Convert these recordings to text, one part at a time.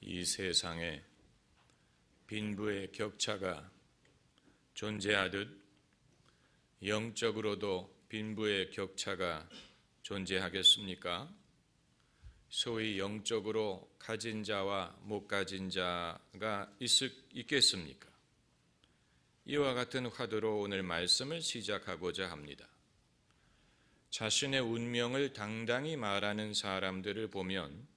이 세상에 빈부의 격차가 존재하듯 영적으로도 빈부의 격차가 존재하겠습니까? 소위 영적으로 가진 자와 못 가진 자가 있겠습니까? 이와 같은 화두로 오늘 말씀을 시작하고자 합니다. 자신의 운명을 당당히 말하는 사람들을 보면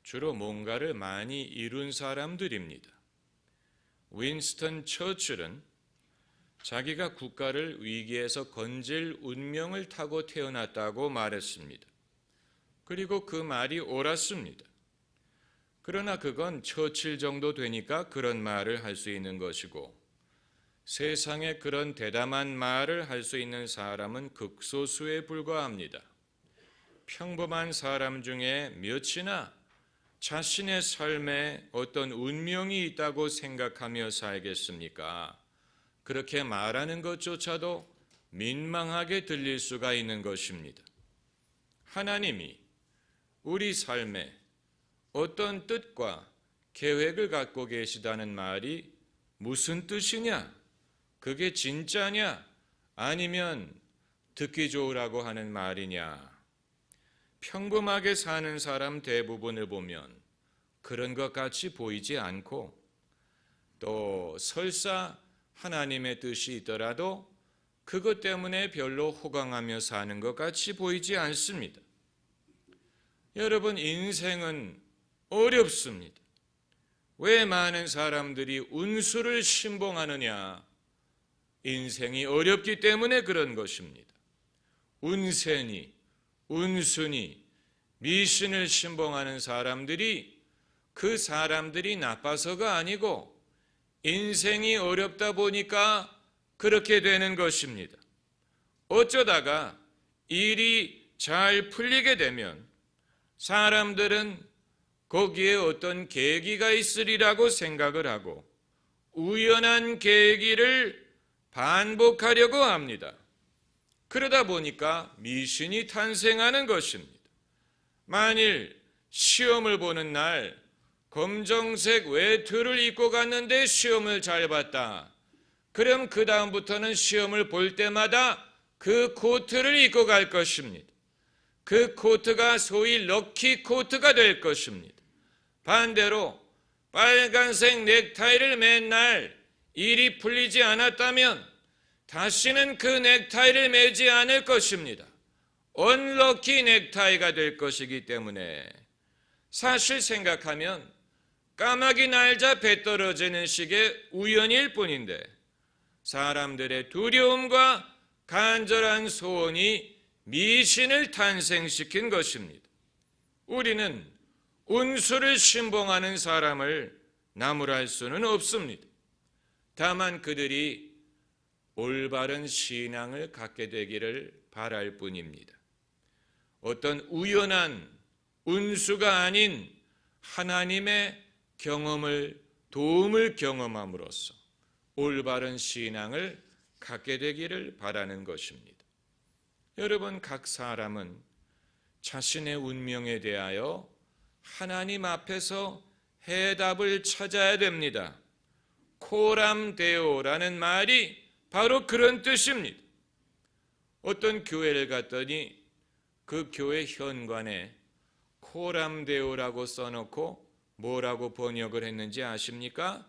주로 뭔가를 많이 이룬 사람들입니다. 윈스턴 처칠은 자기가 국가를 위기에서 건질 운명을 타고 태어났다고 말했습니다. 그리고 그 말이 옳았습니다. 그러나 그건 처칠 정도 되니까 그런 말을 할 수 있는 것이고 세상에 그런 대담한 말을 할 수 있는 사람은 극소수에 불과합니다. 평범한 사람 중에 몇이나 자신의 삶에 어떤 운명이 있다고 생각하며 살겠습니까? 그렇게 말하는 것조차도 민망하게 들릴 수가 있는 것입니다. 하나님이 우리 삶에 어떤 뜻과 계획을 갖고 계시다는 말이 무슨 뜻이냐? 그게 진짜냐? 아니면 듣기 좋으라고 하는 말이냐? 평범하게 사는 사람 대부분을 보면 그런 것 같이 보이지 않고 또 설사 하나님의 뜻이 있더라도 그것 때문에 별로 호강하며 사는 것 같이 보이지 않습니다. 여러분, 인생은 어렵습니다. 왜 많은 사람들이 운수를 신봉하느냐? 인생이 어렵기 때문에 그런 것입니다. 운세니 운순이 미신을 신봉하는 사람들이 그 사람들이 나빠서가 아니고 인생이 어렵다 보니까 그렇게 되는 것입니다. 어쩌다가 일이 잘 풀리게 되면 사람들은 거기에 어떤 계기가 있으리라고 생각을 하고 우연한 계기를 반복하려고 합니다. 그러다 보니까 미신이 탄생하는 것입니다. 만일 시험을 보는 날 검정색 외투를 입고 갔는데 시험을 잘 봤다. 그럼 그 다음부터는 시험을 볼 때마다 그 코트를 입고 갈 것입니다. 그 코트가 소위 럭키 코트가 될 것입니다. 반대로 빨간색 넥타이를 맨 날 일이 풀리지 않았다면 다시는 그 넥타이를 매지 않을 것입니다. 언럭키 넥타이가 될 것이기 때문에 사실 생각하면 까마귀 날자 배 떨어지는 식의 우연일 뿐인데 사람들의 두려움과 간절한 소원이 미신을 탄생시킨 것입니다. 우리는 운수를 신봉하는 사람을 나무랄 수는 없습니다. 다만 그들이 올바른 신앙을 갖게 되기를 바랄 뿐입니다. 어떤 우연한 운수가 아닌 하나님의 도움을 경험함으로써 올바른 신앙을 갖게 되기를 바라는 것입니다. 여러분, 각 사람은 자신의 운명에 대하여 하나님 앞에서 해답을 찾아야 됩니다. 코람데오라는 말이 바로 그런 뜻입니다. 어떤 교회를 갔더니 그 교회 현관에 코람데오라고 써놓고 뭐라고 번역을 했는지 아십니까?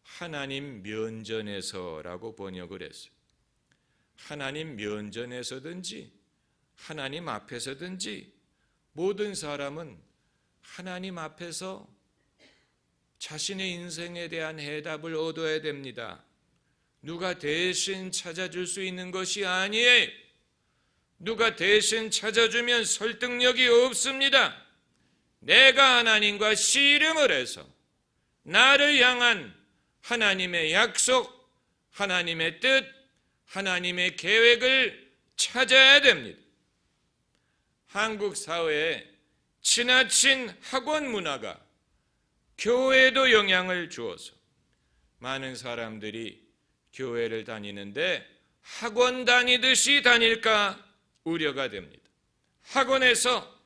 하나님 면전에서라고 번역을 했어요. 하나님 면전에서든지 하나님 앞에서든지 모든 사람은 하나님 앞에서 자신의 인생에 대한 해답을 얻어야 됩니다. 누가 대신 찾아줄 수 있는 것이 아니에요. 누가 대신 찾아주면 설득력이 없습니다. 내가 하나님과 씨름을 해서 나를 향한 하나님의 약속, 하나님의 뜻, 하나님의 계획을 찾아야 됩니다. 한국 사회에 지나친 학원 문화가 교회에도 영향을 주어서 많은 사람들이 교회를 다니는데 학원 다니듯이 다닐까 우려가 됩니다. 학원에서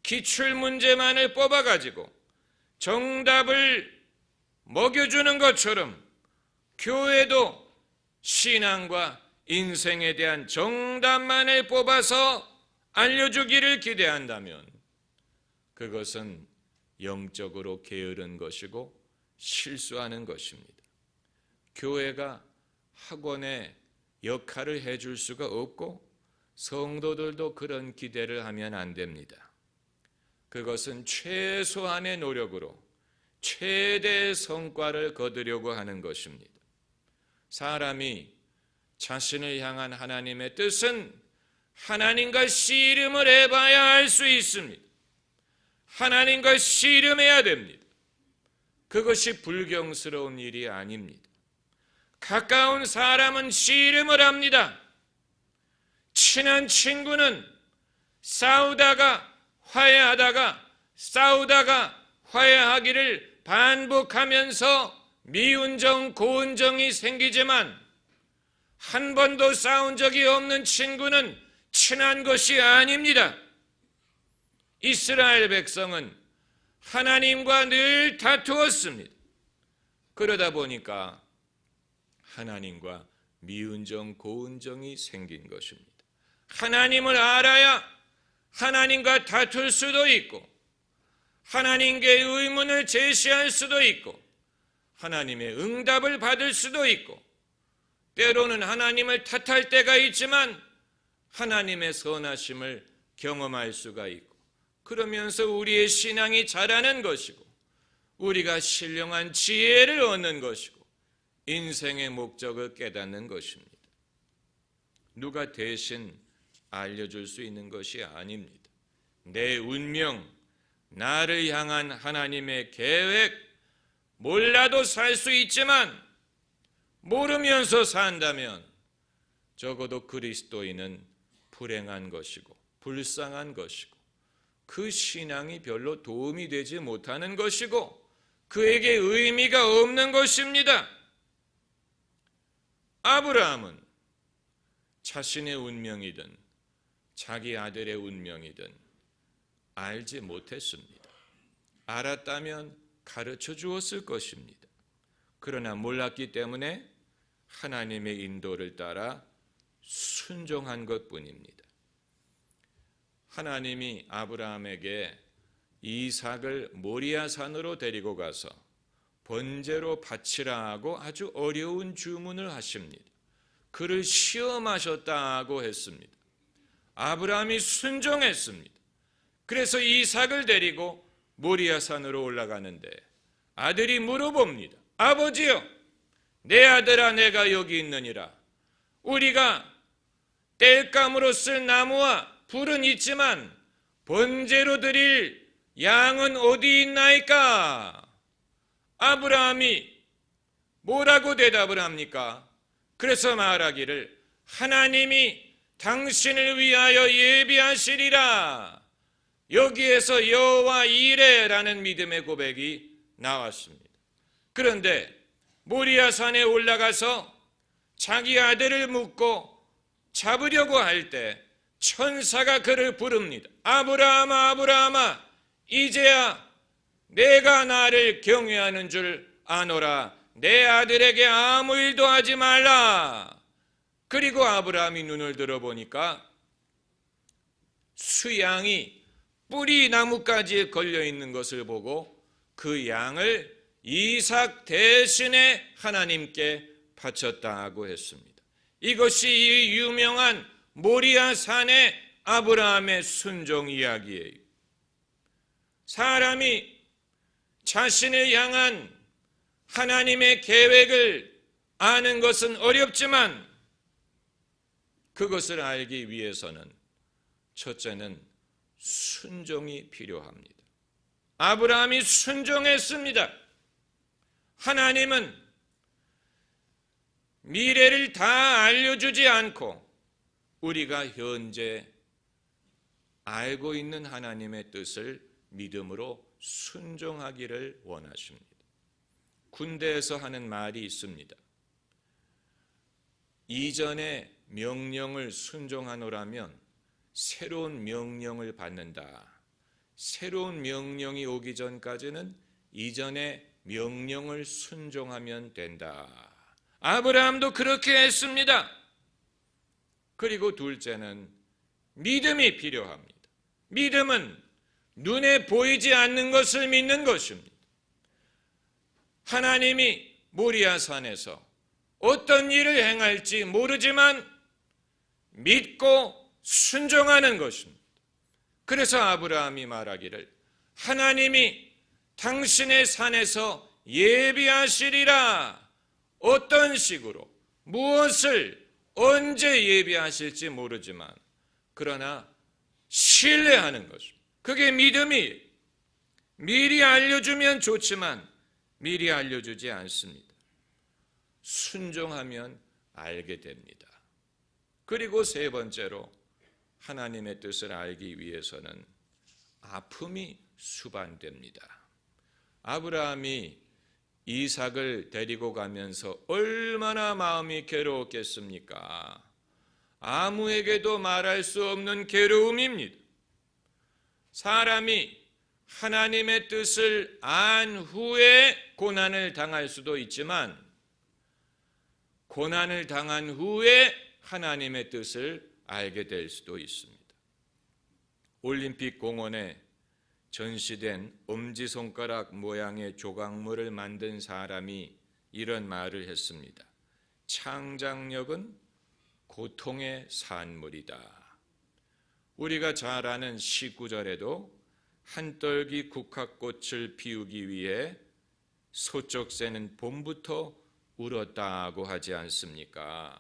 기출문제만을 뽑아가지고 정답을 먹여주는 것처럼 교회도 신앙과 인생에 대한 정답만을 뽑아서 알려주기를 기대한다면 그것은 영적으로 게으른 것이고 실수하는 것입니다. 교회가 학원의 역할을 해줄 수가 없고 성도들도 그런 기대를 하면 안 됩니다. 그것은 최소한의 노력으로 최대의 성과를 거두려고 하는 것입니다. 사람이 자신을 향한 하나님의 뜻은 하나님과 씨름을 해봐야 알 수 있습니다. 하나님과 씨름해야 됩니다. 그것이 불경스러운 일이 아닙니다. 가까운 사람은 씨름을 합니다. 친한 친구는 싸우다가 화해하다가 싸우다가 화해하기를 반복하면서 미운 정, 고운 정이 생기지만 한 번도 싸운 적이 없는 친구는 친한 것이 아닙니다. 이스라엘 백성은 하나님과 늘 다투었습니다. 그러다 보니까 하나님과 미운 정, 고운 정이 생긴 것입니다. 하나님을 알아야 하나님과 다툴 수도 있고 하나님께 의문을 제시할 수도 있고 하나님의 응답을 받을 수도 있고 때로는 하나님을 탓할 때가 있지만 하나님의 선하심을 경험할 수가 있고 그러면서 우리의 신앙이 자라는 것이고 우리가 신령한 지혜를 얻는 것이고 인생의 목적을 깨닫는 것입니다. 누가 대신 알려줄 수 있는 것이 아닙니다. 내 운명, 나를 향한 하나님의 계획, 몰라도 살 수 있지만 모르면서 산다면 적어도 그리스도인은 불행한 것이고 불쌍한 것이고 그 신앙이 별로 도움이 되지 못하는 것이고 그에게 의미가 없는 것입니다. 아브라함은 자신의 운명이든 자기 아들의 운명이든 알지 못했습니다. 알았다면 가르쳐 주었을 것입니다. 그러나 몰랐기 때문에 하나님의 인도를 따라 순종한 것뿐입니다. 하나님이 아브라함에게 이삭을 모리아산으로 데리고 가서 번제로 바치라 하고 아주 어려운 주문을 하십니다. 그를 시험하셨다고 했습니다. 아브라함이 순종했습니다. 그래서 이삭을 데리고 모리아산으로 올라가는데 아들이 물어봅니다. 아버지요, 내 아들아, 내가 여기 있느니라. 우리가 땔감으로 쓸 나무와 불은 있지만 번제로 드릴 양은 어디 있나이까? 아브라함이 뭐라고 대답을 합니까? 그래서 말하기를 하나님이 당신을 위하여 예비하시리라. 여기에서 여호와 이레라는 믿음의 고백이 나왔습니다. 그런데 모리아산에 올라가서 자기 아들을 묻고 잡으려고 할 때 천사가 그를 부릅니다. 아브라함아, 아브라함아, 이제야 내가 나를 경외하는 줄 아노라. 내 아들에게 아무 일도 하지 말라. 그리고 아브라함이 눈을 들어보니까 수양이 뿌리 나뭇가지에 걸려있는 것을 보고 그 양을 이삭 대신에 하나님께 바쳤다고 했습니다. 이것이 이 유명한 모리아산의 아브라함의 순종 이야기예요. 사람이 자신을 향한 하나님의 계획을 아는 것은 어렵지만 그것을 알기 위해서는 첫째는 순종이 필요합니다. 아브라함이 순종했습니다. 하나님은 미래를 다 알려주지 않고 우리가 현재 알고 있는 하나님의 뜻을 믿음으로 순종하기를 원하십니다. 군대에서 하는 말이 있습니다. 이전의 명령을 순종하노라면 새로운 명령을 받는다. 새로운 명령이 오기 전까지는 이전의 명령을 순종하면 된다. 아브라함도 그렇게 했습니다. 그리고 둘째는 믿음이 필요합니다. 믿음은 눈에 보이지 않는 것을 믿는 것입니다. 하나님이 모리아산에서 어떤 일을 행할지 모르지만 믿고 순종하는 것입니다. 그래서 아브라함이 말하기를 하나님이 당신의 산에서 예비하시리라. 어떤 식으로 무엇을 언제 예비하실지 모르지만 그러나 신뢰하는 것입니다. 그게 믿음이에요. 미리 알려주면 좋지만 미리 알려주지 않습니다. 순종하면 알게 됩니다. 그리고 세 번째로 하나님의 뜻을 알기 위해서는 아픔이 수반됩니다. 아브라함이 이삭을 데리고 가면서 얼마나 마음이 괴로웠겠습니까? 아무에게도 말할 수 없는 괴로움입니다. 사람이 하나님의 뜻을 안 후에 고난을 당할 수도 있지만 고난을 당한 후에 하나님의 뜻을 알게 될 수도 있습니다. 올림픽 공원에 전시된 엄지손가락 모양의 조각물을 만든 사람이 이런 말을 했습니다. 창작력은 고통의 산물이다. 우리가 잘 아는 19절에도 한떨기 국화꽃을 피우기 위해 소쩍새는 봄부터 울었다고 하지 않습니까?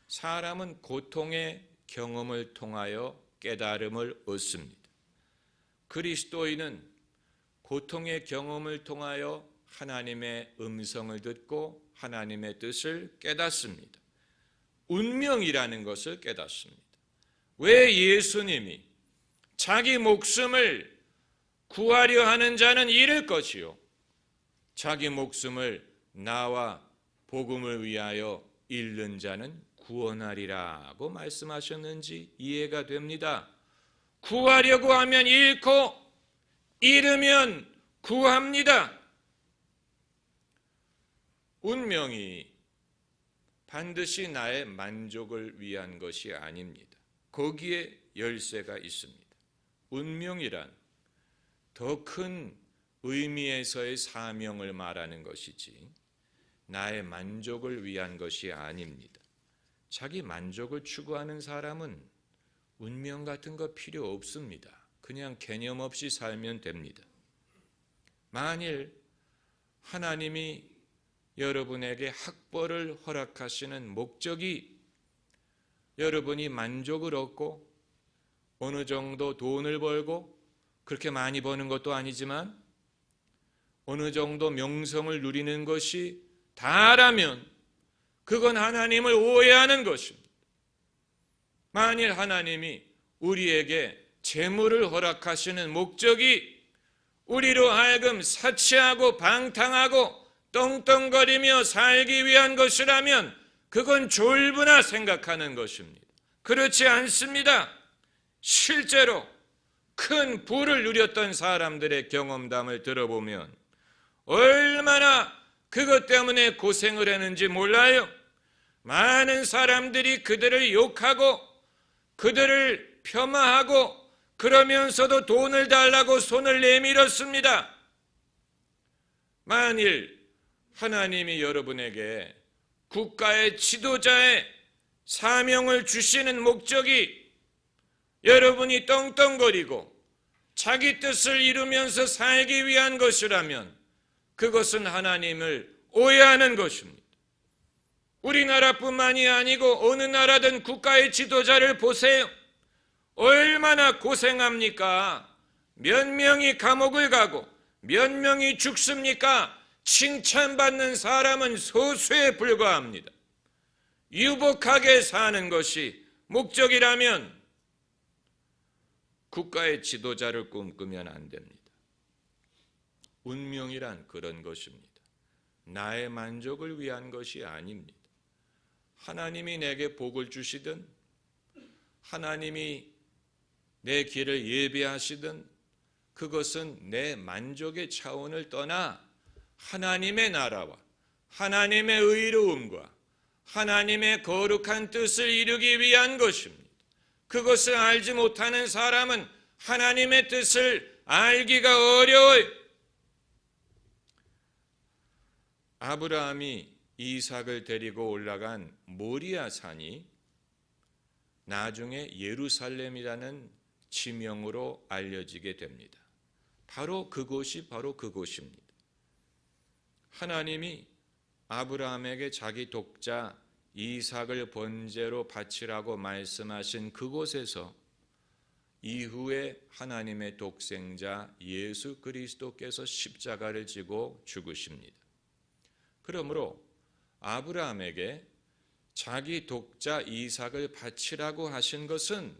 사람은 고통의 경험을 통하여 깨달음을 얻습니다. 그리스도인은 고통의 경험을 통하여 하나님의 음성을 듣고 하나님의 뜻을 깨닫습니다. 운명이라는 것을 깨닫습니다. 왜 예수님이 자기 목숨을 구하려 하는 자는 잃을 것이요 자기 목숨을 나와 복음을 위하여 잃는 자는 구원하리라고 말씀하셨는지 이해가 됩니다. 구하려고 하면 잃고 잃으면 구합니다. 운명이 반드시 나의 만족을 위한 것이 아닙니다. 거기에 열쇠가 있습니다. 운명이란 더 큰 의미에서의 사명을 말하는 것이지 나의 만족을 위한 것이 아닙니다. 자기 만족을 추구하는 사람은 운명 같은 거 필요 없습니다. 그냥 개념 없이 살면 됩니다. 만일 하나님이 여러분에게 학벌을 허락하시는 목적이 여러분이 만족을 얻고 어느 정도 돈을 벌고 그렇게 많이 버는 것도 아니지만 어느 정도 명성을 누리는 것이 다라면 그건 하나님을 오해하는 것입니다. 만일 하나님이 우리에게 재물을 허락하시는 목적이 우리로 하여금 사치하고 방탕하고 떵떵거리며 살기 위한 것이라면 그건 졸부나 생각하는 것입니다. 그렇지 않습니다. 실제로 큰 부를 누렸던 사람들의 경험담을 들어보면 얼마나 그것 때문에 고생을 했는지 몰라요. 많은 사람들이 그들을 욕하고 그들을 폄하하고 그러면서도 돈을 달라고 손을 내밀었습니다. 만일 하나님이 여러분에게 국가의 지도자의 사명을 주시는 목적이 여러분이 떵떵거리고 자기 뜻을 이루면서 살기 위한 것이라면 그것은 하나님을 오해하는 것입니다. 우리나라뿐만이 아니고 어느 나라든 국가의 지도자를 보세요. 얼마나 고생합니까? 몇 명이 감옥을 가고 몇 명이 죽습니까? 칭찬받는 사람은 소수에 불과합니다. 유복하게 사는 것이 목적이라면 국가의 지도자를 꿈꾸면 안 됩니다. 운명이란 그런 것입니다. 나의 만족을 위한 것이 아닙니다. 하나님이 내게 복을 주시든 하나님이 내 길을 예비하시든 그것은 내 만족의 차원을 떠나 하나님의 나라와 하나님의 의로움과 하나님의 거룩한 뜻을 이루기 위한 것입니다. 그것을 알지 못하는 사람은 하나님의 뜻을 알기가 어려워요. 아브라함이 이삭을 데리고 올라간 모리아 산이 나중에 예루살렘이라는 지명으로 알려지게 됩니다. 바로 그곳입니다. 하나님이 아브라함에게 자기 독자 이삭을 번제로 바치라고 말씀하신 그곳에서 이후에 하나님의 독생자 예수 그리스도께서 십자가를 지고 죽으십니다. 그러므로 아브라함에게 자기 독자 이삭을 바치라고 하신 것은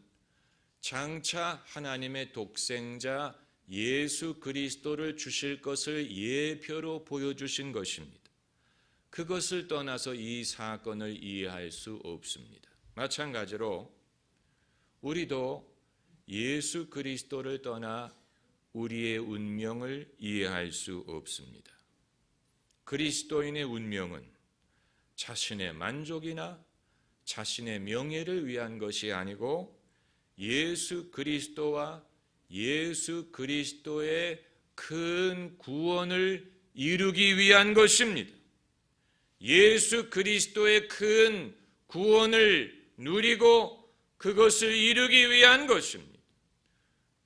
장차 하나님의 독생자 예수 그리스도를 주실 것을 예표로 보여주신 것입니다. 그것을 떠나서 이 사건을 이해할 수 없습니다. 마찬가지로 우리도 예수 그리스도를 떠나 우리의 운명을 이해할 수 없습니다. 그리스도인의 운명은 자신의 만족이나 자신의 명예를 위한 것이 아니고 예수 그리스도와 예수 그리스도의 큰 구원을 이루기 위한 것입니다. 예수 그리스도의 큰 구원을 누리고 그것을 이루기 위한 것입니다.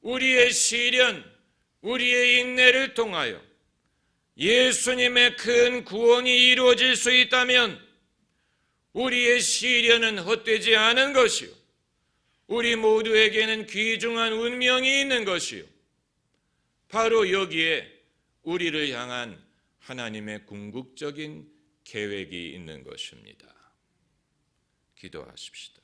우리의 시련, 우리의 인내를 통하여 예수님의 큰 구원이 이루어질 수 있다면 우리의 시련은 헛되지 않은 것이요, 우리 모두에게는 귀중한 운명이 있는 것이요, 바로 여기에 우리를 향한 하나님의 궁극적인 계획이 있는 것입니다. 기도하십시다.